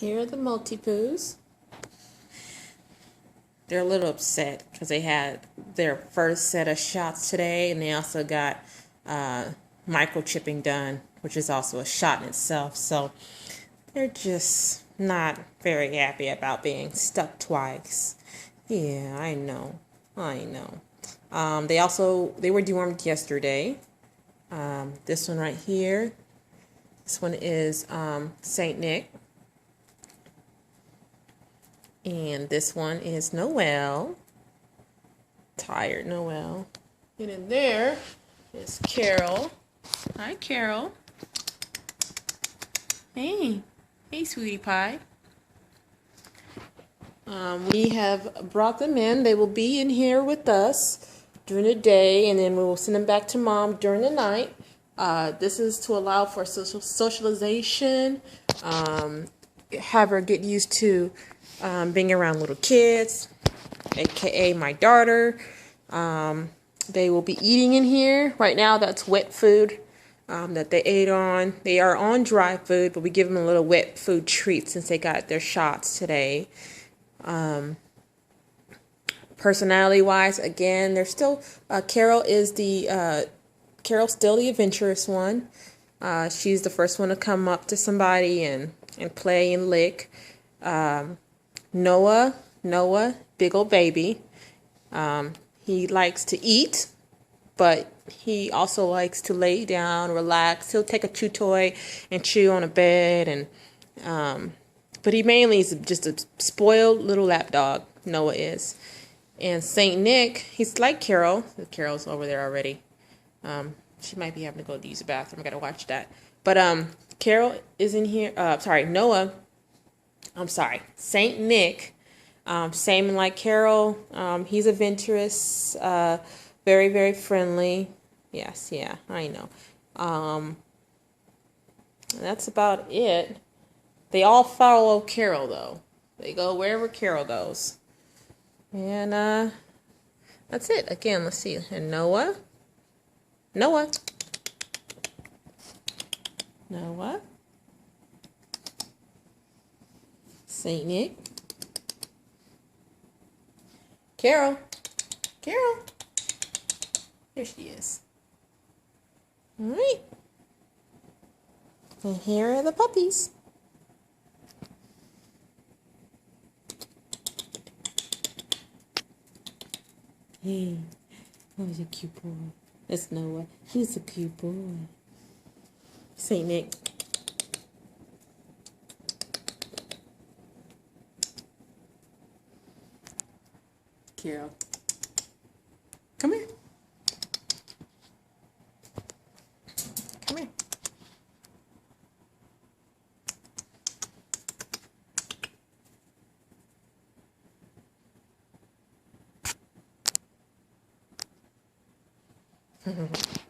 Here are the Maltipoos. They're a little upset because they had their first set of shots today, and they also got microchipping done, which is also a shot in itself. So they're just not very happy about being stuck twice. Yeah, I know. They were dewormed yesterday. This one right here. This one is Saint Nick. And this one is Noel. Tired Noel. And in there is Carol. Hi, Carol. Hey, sweetie pie. We have brought them in. They will be in here with us during the day, and then we will send them back to mom during the night. This is to allow for socialization, have her get used to being around little kids, aka my daughter. They will be eating in here. Right now, that's wet food that they ate on. They are on dry food, but we give them a little wet food treat since they got their shots today. Personality-wise, again, they're still, Carol's still the adventurous one. She's the first one to come up to somebody and play and lick. Noah, big old baby. He likes to eat, but he also likes to lay down, relax. He'll take a chew toy and chew on a bed, and but he mainly is just a spoiled little lap dog. Noah is. And Saint Nick, he's like Carol. Carol's over there already. She might be having to go to use the bathroom. I gotta watch that. But Carol is in here. Noah. I'm sorry, Saint Nick. Same like Carol. He's adventurous. Very, very friendly. Yes, yeah, I know. That's about it. They all follow Carol, though. They go wherever Carol goes. And that's it. Again, let's see. And Noah. Saint Nick. Carol. Here she is. All right. And here are the puppies. Hey, that was a cute boy. That's Noah. He's a cute boy. Saint Nick. Carol. Come here. Come here. Mm-hmm.